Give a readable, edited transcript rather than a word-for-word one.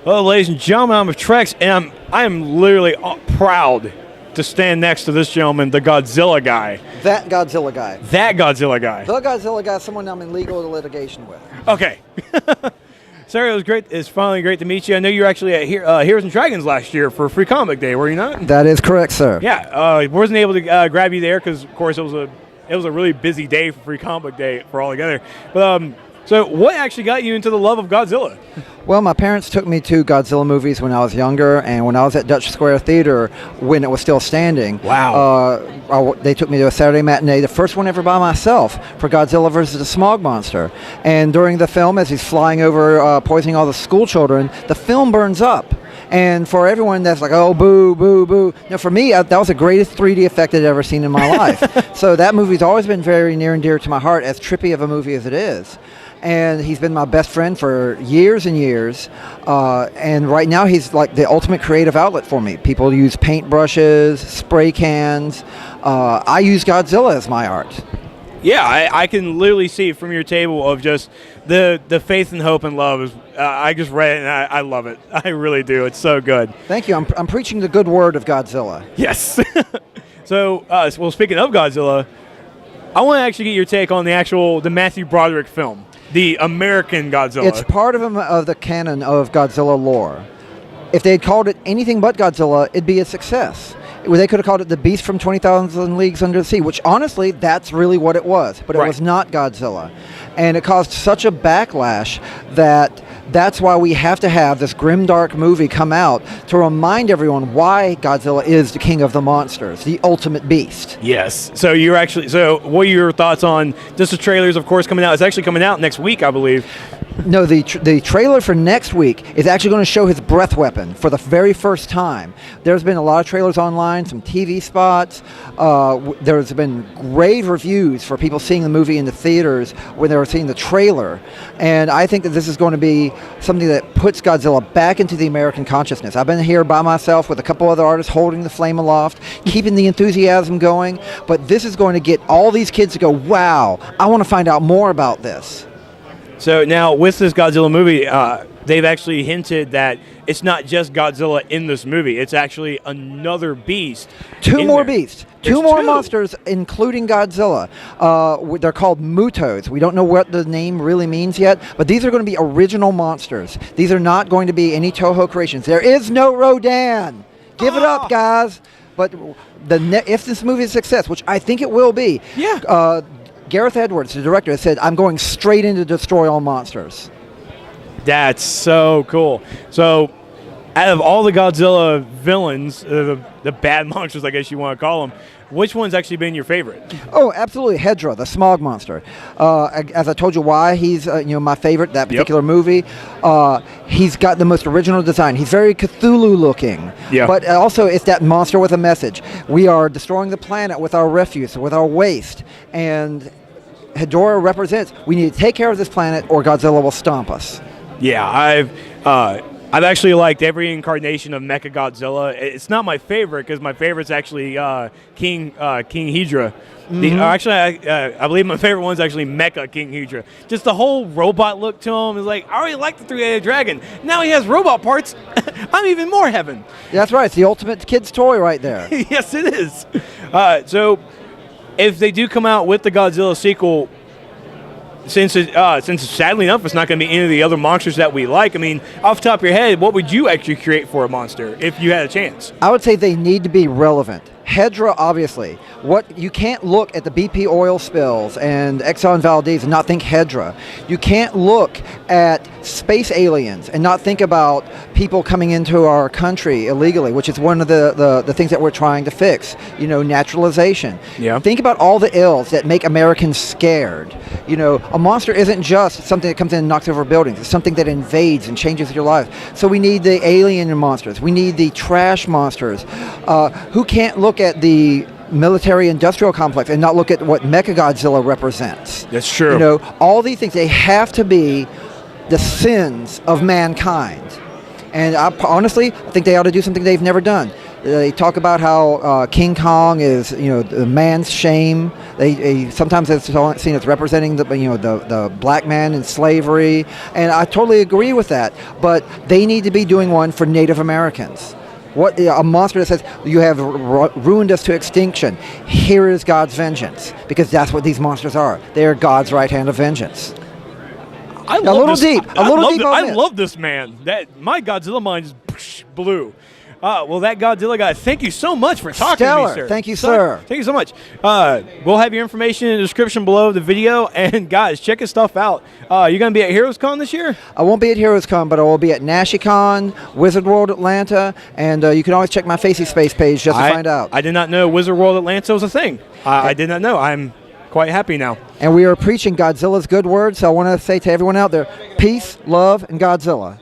Well, ladies and gentlemen, I'm with Trex, and I am literally proud to stand next to this gentleman, the Godzilla guy. That Godzilla guy. That Godzilla guy. The Godzilla guy is someone I'm in legal litigation with. Okay. Sir, it was great. It's finally great to meet you. I know you were actually at Heroes and Dragons last year for Free Comic Day, were you not? That is correct, sir. Yeah, wasn't able to grab you there because, of course, it was a really busy day for Free Comic Day for all together. But so what actually got you into the love of Godzilla? Well, my parents took me to Godzilla movies when I was younger, and when I was at Dutch Square Theater when it was still standing. Wow. They took me to a Saturday matinee, the first one ever by myself, for Godzilla versus the Smog Monster. And during the film, as he's flying over, poisoning all the school children, the film burns up. And for everyone that's like, oh, boo, boo, boo. No, for me, that was the greatest 3D effect I'd ever seen in my life. So that movie's always been very near and dear to my heart, as trippy of a movie as it is. And he's been my best friend for years and years. And right now he's like the ultimate creative outlet for me. People use paintbrushes, spray cans. I use Godzilla as my art. Yeah, I can literally see from your table of just the faith and hope and love. I just read it and I love it. I really do. It's so good. Thank you. I'm preaching the good word of Godzilla. Yes. So, well, speaking of Godzilla, I want to actually get your take on the Matthew Broderick film, the American Godzilla. It's part of the canon of Godzilla lore. If they had called it anything but Godzilla, it'd be a success. They could have called it The Beast from 20,000 Leagues Under the Sea, which honestly, that's really what it was. But it was not Godzilla. And it caused such a backlash that's why we have to have this grimdark movie come out to remind everyone why Godzilla is the king of the monsters, the ultimate beast. Yes. So what are your thoughts on just the trailers, of course, coming out? It's actually coming out next week, I believe. No, the trailer for next week is actually going to show his breath weapon for the very first time. There's been a lot of trailers online, some TV spots. There's been rave reviews for people seeing the movie in the theaters when they were seeing the trailer. And I think that this is going to be something that puts Godzilla back into the American consciousness. I've been here by myself with a couple other artists holding the flame aloft, keeping the enthusiasm going. But this is going to get all these kids to go, wow, I want to find out more about this. So now with this Godzilla movie, they've actually hinted that it's not just Godzilla in this movie. It's actually another beast. Two more beasts. Two more monsters, including Godzilla. They're called Mutos. We don't know what the name really means yet, but these are going to be original monsters. These are not going to be any Toho creations. There is no Rodan. Give it up, guys. But if this movie is a success, which I think it will be, Gareth Edwards, the director, has said, I'm going straight in to destroy all monsters. That's so cool. So, out of all the Godzilla villains, the bad monsters, I guess you want to call them, which one's actually been your favorite? Oh, absolutely, Hedra, the Smog Monster. As I told you why he's my favorite, that particular movie. He's got the most original design. He's very Cthulhu looking. Yeah. But also it's that monster with a message. We are destroying the planet with our refuse, with our waste. And Hedorah represents, we need to take care of this planet or Godzilla will stomp us. Yeah, I've actually liked every incarnation of Mechagodzilla. It's not my favorite because my favorite's actually King Hydra. Mm-hmm. I believe my favorite one's actually Mecha King Hydra. Just the whole robot look to him is like, I already like the three-headed dragon. Now he has robot parts. I'm even more heaven. That's right. It's the ultimate kid's toy right there. Yes, it is. So if they do come out with the Godzilla sequel, since sadly enough, it's not going to be any of the other monsters that we like. I mean, off the top of your head, what would you actually create for a monster if you had a chance? I would say they need to be relevant. Hedra, obviously. You can't look at the BP oil spills and Exxon Valdez and not think Hedra. You can't look at space aliens and not think about people coming into our country illegally, which is one of the things that we're trying to fix. Naturalization. Yeah. Think about all the ills that make Americans scared. A monster isn't just something that comes in and knocks over buildings. It's something that invades and changes your life. So we need the alien monsters. We need the trash monsters. Who can't look at the military-industrial complex and not look at what Mechagodzilla represents? That's true. All these things, they have to be the sins of mankind. And honestly, I think they ought to do something they've never done. They talk about how King Kong is, the man's shame. They sometimes it's seen as representing the black man in slavery, and I totally agree with that. But they need to be doing one for Native Americans. What a monster that says you have ruined us to extinction. Here is God's vengeance, because that's what these monsters are. They are God's right hand of vengeance. I love this man. My Godzilla mind just blew. Well, that Godzilla guy, thank you so much for talking to me, sir. Thank you, sir. Thank you so much. We'll have your information in the description below the video. And, guys, check his stuff out. You going to be at HeroesCon this year? I won't be at HeroesCon, but I will be at NashiCon, Wizard World Atlanta, and you can always check my Facey Space page just to find out. I did not know Wizard World Atlanta was a thing. I did not know. I'm quite happy now. And we are preaching Godzilla's good word, so I want to say to everyone out there, peace, love, and Godzilla.